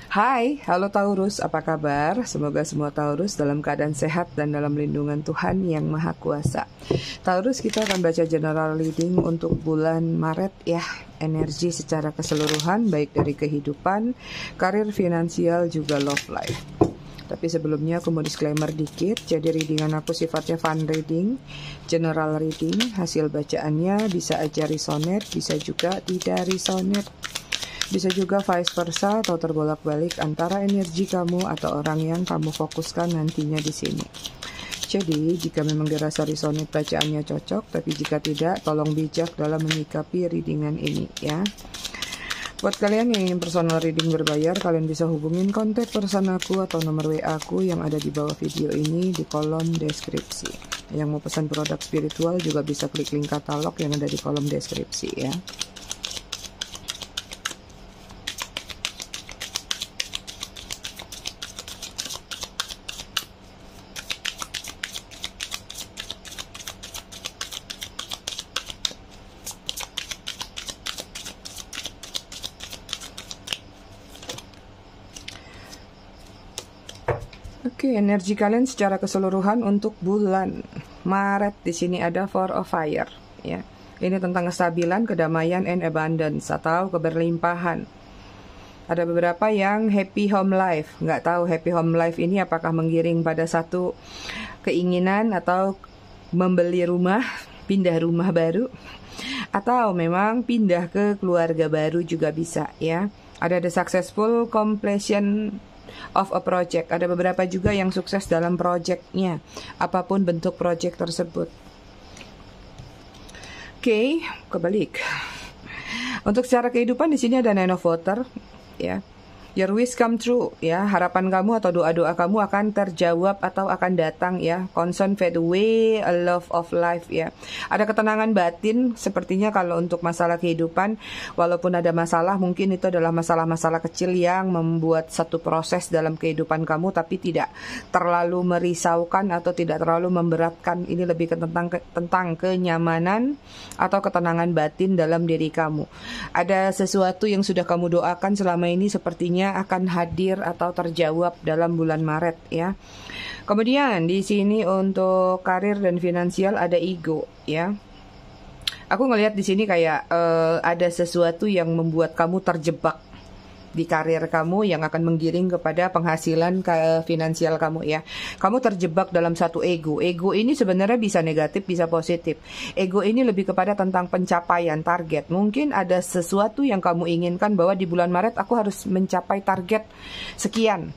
Hai, halo Taurus, apa kabar? Semoga semua Taurus dalam keadaan sehat dan dalam lindungan Tuhan yang Maha Kuasa. Taurus, kita akan baca general reading untuk bulan Maret ya. Energi secara keseluruhan, baik dari kehidupan, karir, finansial, juga love life. Tapi sebelumnya aku mau disclaimer dikit. Jadi readingan aku sifatnya fun reading, general reading. Hasil bacaannya bisa aja resonate, bisa juga tidak resonate. Bisa juga vice versa atau terbolak-balik antara energi kamu atau orang yang kamu fokuskan nantinya di sini. Jadi, jika memang dirasa resonate bacaannya cocok, tapi jika tidak, tolong bijak dalam menyikapi readingan ini ya. Buat kalian yang ingin personal reading berbayar, kalian bisa hubungin kontak person aku atau nomor WA aku yang ada di bawah video ini di kolom deskripsi. Yang mau pesan produk spiritual juga bisa klik link katalog yang ada di kolom deskripsi ya. Oke, energi kalian secara keseluruhan untuk bulan Maret di sini ada Four of Fire, ya. Ini tentang kestabilan, kedamaian, and abundance atau keberlimpahan. Ada beberapa yang happy home life. Nggak tahu happy home life ini apakah menggiring pada satu keinginan atau membeli rumah, pindah rumah baru, atau memang pindah ke keluarga baru juga bisa, ya. Ada the successful completion of a project. Ada beberapa juga yang sukses dalam projectnya, apapun bentuk project tersebut. Oke, kebalik. Untuk secara kehidupan di sini ada Nine of Water, ya. Your wish come true, ya. Harapan kamu atau doa-doa kamu akan terjawab atau akan datang, ya. Concern fade away, a love of life, ya. Ada ketenangan batin, sepertinya kalau untuk masalah kehidupan, walaupun ada masalah, mungkin itu adalah masalah-masalah kecil yang membuat satu proses dalam kehidupan kamu, tapi tidak terlalu merisaukan atau tidak terlalu memberatkan. Ini lebih tentang kenyamanan atau ketenangan batin dalam diri kamu. Ada sesuatu yang sudah kamu doakan selama ini sepertinya akan hadir atau terjawab dalam bulan Maret ya. Kemudian di sini untuk karir dan finansial ada ego ya. Aku ngelihat di sini kayak ada sesuatu yang membuat kamu terjebak di karir kamu yang akan menggiring kepada penghasilan finansial kamu ya. Kamu terjebak dalam satu ego. Ego ini sebenarnya bisa negatif, bisa positif. Ego ini lebih kepada tentang pencapaian target. Mungkin ada sesuatu yang kamu inginkan bahwa di bulan Maret aku harus mencapai target sekian.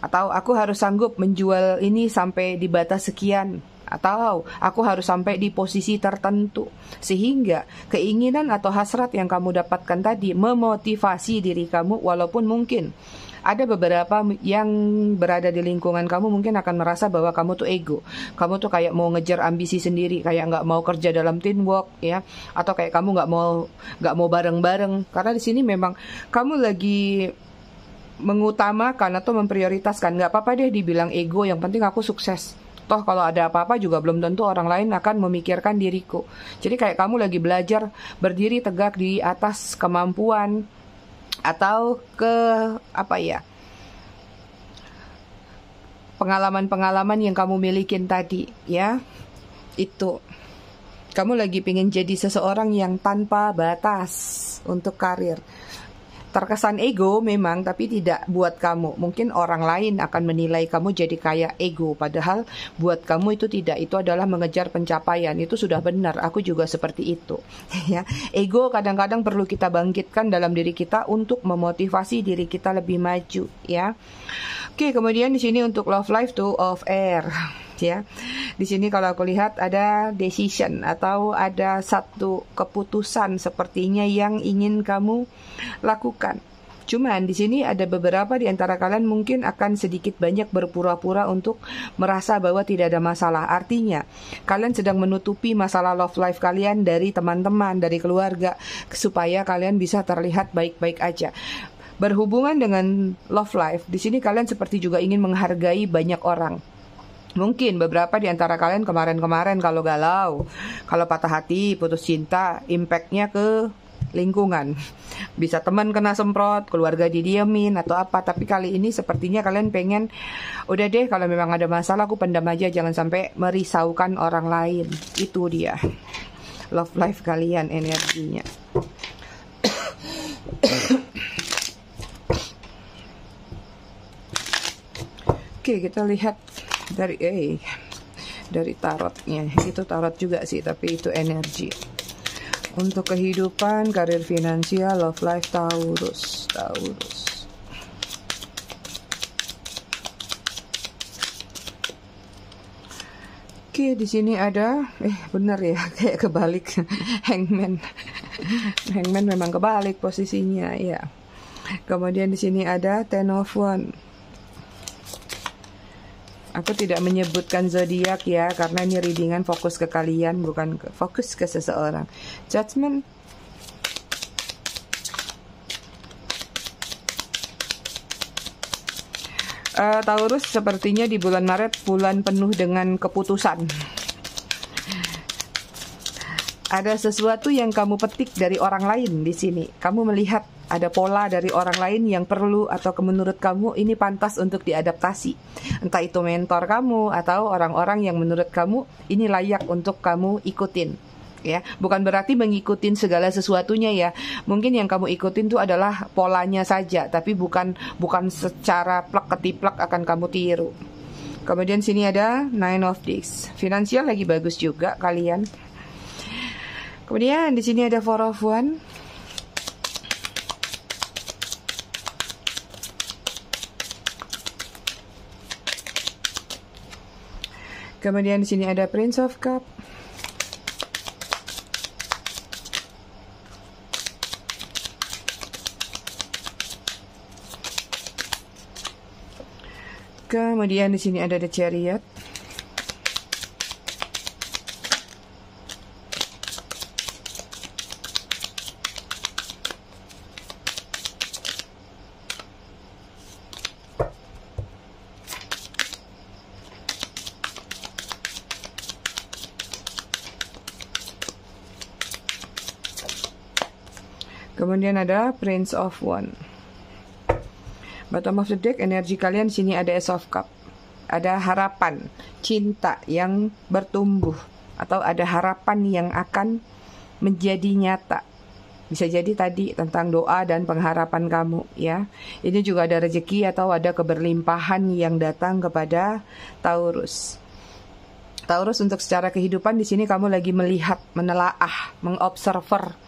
Atau aku harus sanggup menjual ini sampai di batas sekian. Atau aku harus sampai di posisi tertentu. Sehingga keinginan atau hasrat yang kamu dapatkan tadi memotivasi diri kamu. Walaupun mungkin ada beberapa yang berada di lingkungan kamu mungkin akan merasa bahwa kamu tuh ego. Kamu tuh kayak mau ngejar ambisi sendiri, kayak nggak mau kerja dalam teamwork ya, atau kayak kamu nggak mau bareng-bareng. Karena di sini memang kamu lagi mengutamakan atau memprioritaskan. Nggak apa-apa deh dibilang ego, yang penting aku sukses. Toh kalau ada apa-apa juga belum tentu orang lain akan memikirkan diriku. Jadi kayak kamu lagi belajar berdiri tegak di atas kemampuan atau pengalaman-pengalaman yang kamu milikin tadi ya. Itu kamu lagi pengen jadi seseorang yang tanpa batas untuk karir. Terkesan ego memang, tapi tidak buat kamu. Mungkin orang lain akan menilai kamu jadi kayak ego, padahal buat kamu itu tidak. Itu adalah mengejar pencapaian. Itu sudah benar. Aku juga seperti itu. Ya, ego kadang-kadang perlu kita bangkitkan dalam diri kita untuk memotivasi diri kita lebih maju. Ya, oke. Kemudian di sini untuk love life Two of Air. Ya, di sini kalau aku lihat ada decision atau ada satu keputusan sepertinya yang ingin kamu lakukan. Cuman di sini ada beberapa di antara kalian mungkin akan sedikit banyak berpura-pura untuk merasa bahwa tidak ada masalah. Artinya kalian sedang menutupi masalah love life kalian dari teman-teman, dari keluarga, supaya kalian bisa terlihat baik-baik aja. Berhubungan dengan love life, di sini kalian seperti juga ingin menghargai banyak orang. Mungkin beberapa di antara kalian kemarin-kemarin kalau galau, kalau patah hati, putus cinta, impactnya ke lingkungan. Bisa teman kena semprot, keluarga didiemin atau apa. Tapi kali ini sepertinya kalian pengen, udah deh kalau memang ada masalah aku pendam aja, jangan sampai merisaukan orang lain. Itu dia love life kalian energinya. Oke, kita lihat dari tarotnya. Itu tarot juga sih, tapi itu energi. Untuk kehidupan, karir, finansial, love life, Taurus. Oke, di sini ada bener ya, kayak kebalik. Hangman. Hangman memang kebalik posisinya, ya. Kemudian di sini ada Ten of Wands. Aku tidak menyebutkan zodiak ya, karena ini readingan fokus ke kalian, bukan fokus ke seseorang. Judgment. Taurus sepertinya di bulan Maret bulan penuh dengan keputusan. Ada sesuatu yang kamu petik dari orang lain di sini. Kamu melihat ada pola dari orang lain yang perlu atau menurut kamu ini pantas untuk diadaptasi. Entah itu mentor kamu atau orang-orang yang menurut kamu ini layak untuk kamu ikutin. Ya, bukan berarti mengikutin segala sesuatunya ya. Mungkin yang kamu ikutin itu adalah polanya saja, tapi bukan secara plek ketiplek akan kamu tiru. Kemudian sini ada Nine of Discs. Finansial lagi bagus juga kalian. Kemudian di sini ada Four of Wands. Kemudian di sini ada Prince of Cup. Kemudian di sini ada The Chariot. Kemudian ada Prince of Wands. Bottom of the deck, energi kalian sini ada Ace of Cup. Ada harapan, cinta yang bertumbuh, atau ada harapan yang akan menjadi nyata. Bisa jadi tadi tentang doa dan pengharapan kamu ya. Ini juga ada rezeki atau ada keberlimpahan yang datang kepada Taurus. Taurus untuk secara kehidupan di sini kamu lagi melihat, menelaah, mengobserver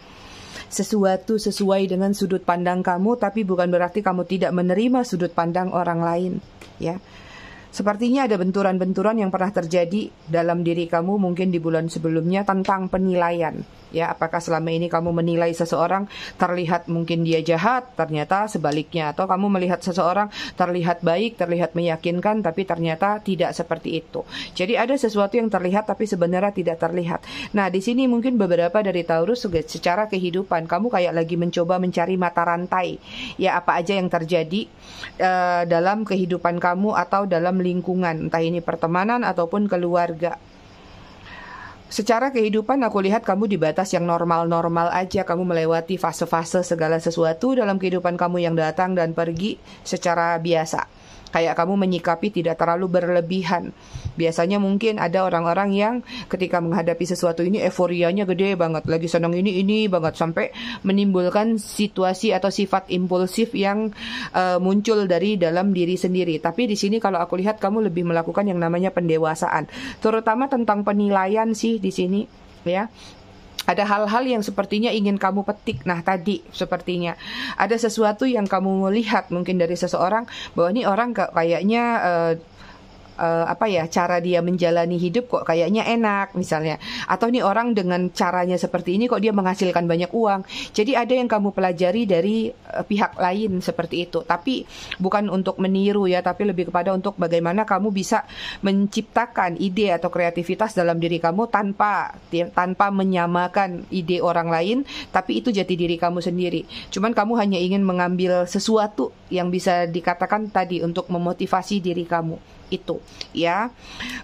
sesuatu sesuai dengan sudut pandang kamu, tapi bukan berarti kamu tidak menerima sudut pandang orang lain ya. Sepertinya ada benturan-benturan yang pernah terjadi dalam diri kamu mungkin di bulan sebelumnya tentang penilaian. Ya, apakah selama ini kamu menilai seseorang terlihat mungkin dia jahat, ternyata sebaliknya. Atau kamu melihat seseorang terlihat baik, terlihat meyakinkan, tapi ternyata tidak seperti itu. Jadi ada sesuatu yang terlihat tapi sebenarnya tidak terlihat. Nah, di sini mungkin beberapa dari Taurus secara kehidupan, kamu kayak lagi mencoba mencari mata rantai. Ya, apa aja yang terjadi dalam kehidupan kamu atau dalam lingkungan, entah ini pertemanan ataupun keluarga. Secara kehidupan aku lihat kamu di batas yang normal-normal aja. Kamu melewati fase-fase segala sesuatu dalam kehidupan kamu yang datang dan pergi secara biasa. Kayak kamu menyikapi tidak terlalu berlebihan. Biasanya mungkin ada orang-orang yang ketika menghadapi sesuatu ini euforianya gede banget. Lagi senang ini banget. Sampai menimbulkan situasi atau sifat impulsif yang muncul dari dalam diri sendiri. Tapi di sini kalau aku lihat kamu lebih melakukan yang namanya pendewasaan. Terutama tentang penilaian sih di sini ya. Ada hal-hal yang sepertinya ingin kamu petik. Nah tadi sepertinya ada sesuatu yang kamu melihat mungkin dari seseorang bahwa ini orang kayaknya cara dia menjalani hidup kok kayaknya enak misalnya, atau nih orang dengan caranya seperti ini kok dia menghasilkan banyak uang. Jadi ada yang kamu pelajari dari pihak lain seperti itu, tapi bukan untuk meniru ya, tapi lebih kepada untuk bagaimana kamu bisa menciptakan ide atau kreativitas dalam diri kamu tanpa menyamakan ide orang lain, tapi itu jati diri kamu sendiri. Cuman kamu hanya ingin mengambil sesuatu yang bisa dikatakan tadi untuk memotivasi diri kamu itu. ya.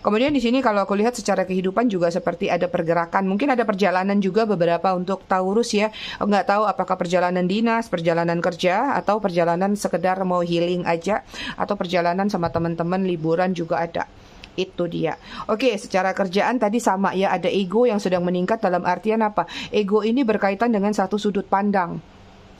Kemudian di sini kalau aku lihat secara kehidupan juga seperti ada pergerakan, mungkin ada perjalanan juga beberapa untuk Taurus ya. Nggak tahu apakah perjalanan dinas, perjalanan kerja, atau perjalanan sekedar mau healing aja, atau perjalanan sama teman-teman liburan juga ada. Itu dia. Oke, secara kerjaan tadi sama ya, ada ego yang sedang meningkat dalam artian apa? Ego ini berkaitan dengan satu sudut pandang.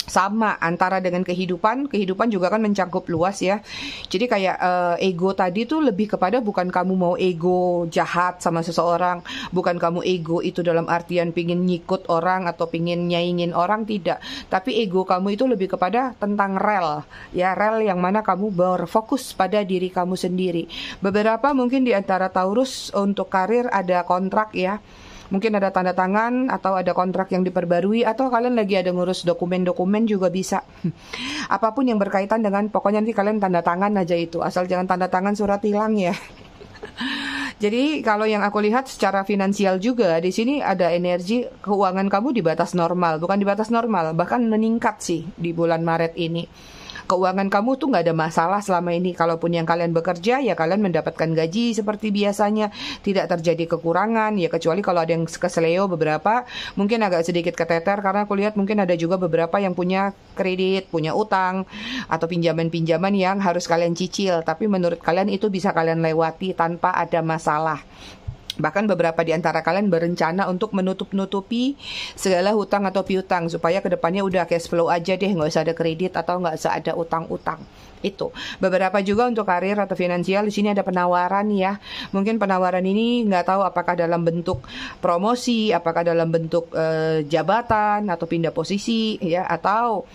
Sama antara dengan kehidupan juga kan mencakup luas ya. Jadi kayak ego tadi tuh lebih kepada bukan kamu mau ego jahat sama seseorang, bukan kamu ego itu dalam artian pingin nyikut orang atau pingin nyaingin orang, tidak. Tapi ego kamu itu lebih kepada tentang rel, ya, rel yang mana kamu berfokus pada diri kamu sendiri. Beberapa mungkin di antara Taurus untuk karir ada kontrak ya. Mungkin ada tanda tangan atau ada kontrak yang diperbarui, atau kalian lagi ada ngurus dokumen-dokumen juga bisa. Apapun yang berkaitan dengan, pokoknya nanti kalian tanda tangan aja itu. Asal jangan tanda tangan surat tilang ya. Jadi kalau yang aku lihat secara finansial juga di sini ada energi keuangan kamu di batas normal, bukan di batas normal, bahkan meningkat sih di bulan Maret ini. Keuangan kamu tuh nggak ada masalah selama ini. Kalaupun yang kalian bekerja, ya kalian mendapatkan gaji seperti biasanya. Tidak terjadi kekurangan, ya kecuali kalau ada yang keseleo beberapa, mungkin agak sedikit keteter. Karena aku lihat mungkin ada juga beberapa yang punya kredit, punya utang, atau pinjaman-pinjaman yang harus kalian cicil. Tapi menurut kalian itu bisa kalian lewati tanpa ada masalah. Bahkan beberapa di antara kalian berencana untuk menutup-nutupi segala hutang atau piutang supaya kedepannya udah cash flow aja deh, nggak usah ada kredit atau nggak usah ada utang-utang. Itu. Beberapa juga untuk karir atau finansial di sini ada penawaran ya. Mungkin penawaran ini nggak tahu apakah dalam bentuk promosi, apakah dalam bentuk jabatan atau pindah posisi ya, atau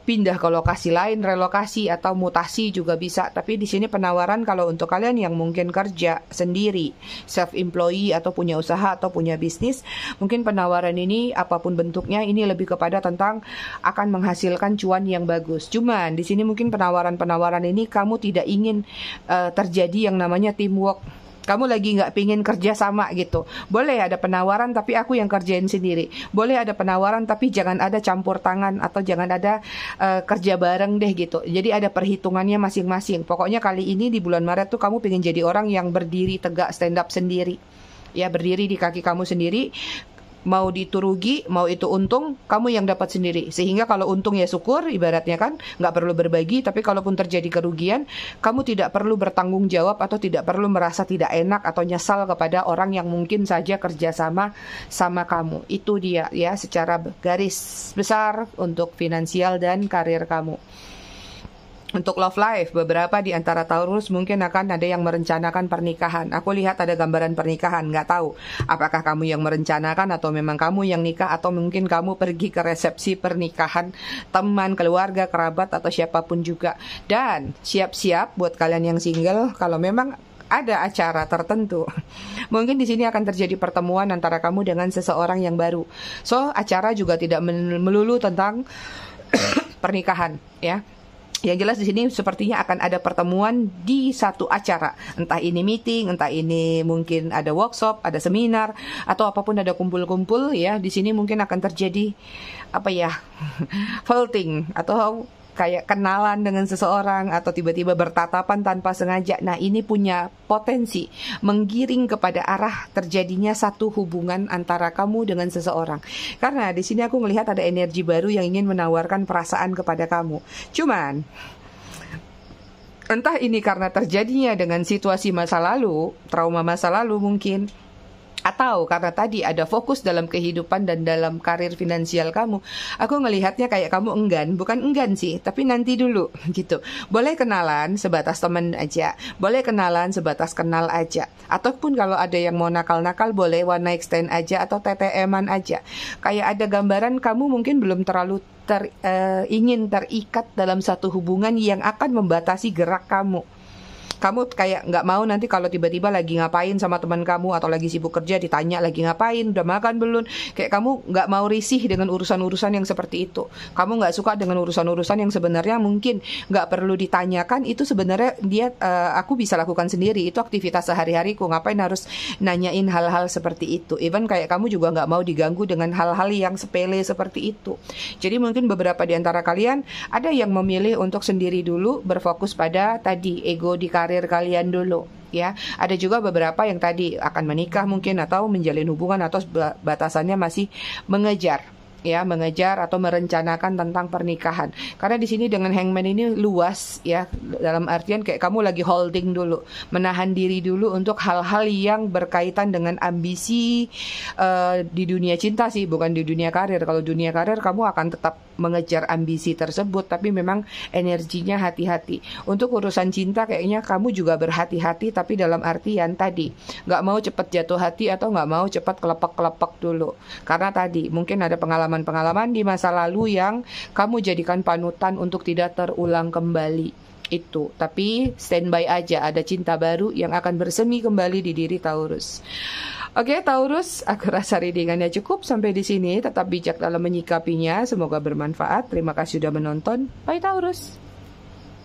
pindah ke lokasi lain, relokasi atau mutasi juga bisa. Tapi di sini penawaran kalau untuk kalian yang mungkin kerja sendiri, self-employee atau punya usaha atau punya bisnis, mungkin penawaran ini apapun bentuknya ini lebih kepada tentang akan menghasilkan cuan yang bagus. Cuman di sini mungkin penawaran-penawaran ini kamu tidak ingin terjadi yang namanya teamwork. Kamu lagi nggak pingin kerja sama gitu. Boleh ada penawaran tapi aku yang kerjain sendiri. Boleh ada penawaran tapi jangan ada campur tangan atau jangan ada kerja bareng deh gitu. Jadi ada perhitungannya masing-masing. Pokoknya kali ini di bulan Maret tuh kamu pingin jadi orang yang berdiri tegak, stand up sendiri. Ya, berdiri di kaki kamu sendiri. Mau itu rugi, mau itu untung, kamu yang dapat sendiri. Sehingga kalau untung ya syukur, ibaratnya kan, nggak perlu berbagi. Tapi kalaupun terjadi kerugian, kamu tidak perlu bertanggung jawab atau tidak perlu merasa tidak enak atau nyesal kepada orang yang mungkin saja kerjasama sama kamu. Itu dia ya, secara garis besar untuk finansial dan karir kamu. Untuk love life, beberapa di antara Taurus mungkin akan ada yang merencanakan pernikahan. Aku lihat ada gambaran pernikahan, nggak tahu apakah kamu yang merencanakan atau memang kamu yang nikah, atau mungkin kamu pergi ke resepsi pernikahan teman, keluarga, kerabat, atau siapapun juga. Dan siap-siap buat kalian yang single, kalau memang ada acara tertentu, mungkin di sini akan terjadi pertemuan antara kamu dengan seseorang yang baru. So, acara juga tidak melulu tentang pernikahan, ya. Yang jelas di sini sepertinya akan ada pertemuan di satu acara. Entah ini meeting, entah ini mungkin ada workshop, ada seminar, atau apapun ada kumpul-kumpul ya. Di sini mungkin akan terjadi apa ya? Flirting atau kayak kenalan dengan seseorang atau tiba-tiba bertatapan tanpa sengaja. Nah, ini punya potensi menggiring kepada arah terjadinya satu hubungan antara kamu dengan seseorang. Karena di sini aku melihat ada energi baru yang ingin menawarkan perasaan kepada kamu. Cuman entah ini karena terjadinya dengan situasi masa lalu, trauma masa lalu mungkin, atau karena tadi ada fokus dalam kehidupan dan dalam karir finansial kamu. Aku ngelihatnya kayak kamu enggan, bukan enggan sih, tapi nanti dulu gitu. Boleh kenalan sebatas teman aja, boleh kenalan sebatas kenal aja. Ataupun kalau ada yang mau nakal-nakal boleh one night stand aja atau TTM-an aja. Kayak ada gambaran kamu mungkin belum terlalu ingin terikat dalam satu hubungan yang akan membatasi gerak kamu. Kamu kayak nggak mau nanti kalau tiba-tiba lagi ngapain sama teman kamu atau lagi sibuk kerja ditanya lagi ngapain, udah makan belum. Kayak kamu nggak mau risih dengan urusan-urusan yang seperti itu. Kamu nggak suka dengan urusan-urusan yang sebenarnya mungkin nggak perlu ditanyakan. Itu sebenarnya aku bisa lakukan sendiri. Itu aktivitas sehari-hariku. Ngapain harus nanyain hal-hal seperti itu. Even kayak kamu juga nggak mau diganggu dengan hal-hal yang sepele seperti itu. Jadi mungkin beberapa di antara kalian ada yang memilih untuk sendiri dulu, berfokus pada tadi ego di karir kalian dulu. Ya, ada juga beberapa yang tadi akan menikah mungkin atau menjalin hubungan atau batasannya masih mengejar. Ya, mengejar atau merencanakan tentang pernikahan. Karena di sini dengan hangman ini luas ya, dalam artian kayak kamu lagi holding dulu, menahan diri dulu untuk hal-hal yang berkaitan dengan ambisi di dunia cinta sih, bukan di dunia karir. Kalau dunia karir kamu akan tetap mengejar ambisi tersebut, tapi memang energinya hati-hati. Untuk urusan cinta kayaknya kamu juga berhati-hati, tapi dalam artian tadi nggak mau cepat jatuh hati atau nggak mau cepat kelepek-kelepek dulu. Karena tadi mungkin ada pengalaman di masa lalu yang kamu jadikan panutan untuk tidak terulang kembali itu. Tapi standby aja, ada cinta baru yang akan bersemi kembali di diri Taurus. Oke Taurus, aku rasa readingannya cukup sampai di sini. Tetap bijak dalam menyikapinya. Semoga bermanfaat. Terima kasih sudah menonton. Bye Taurus.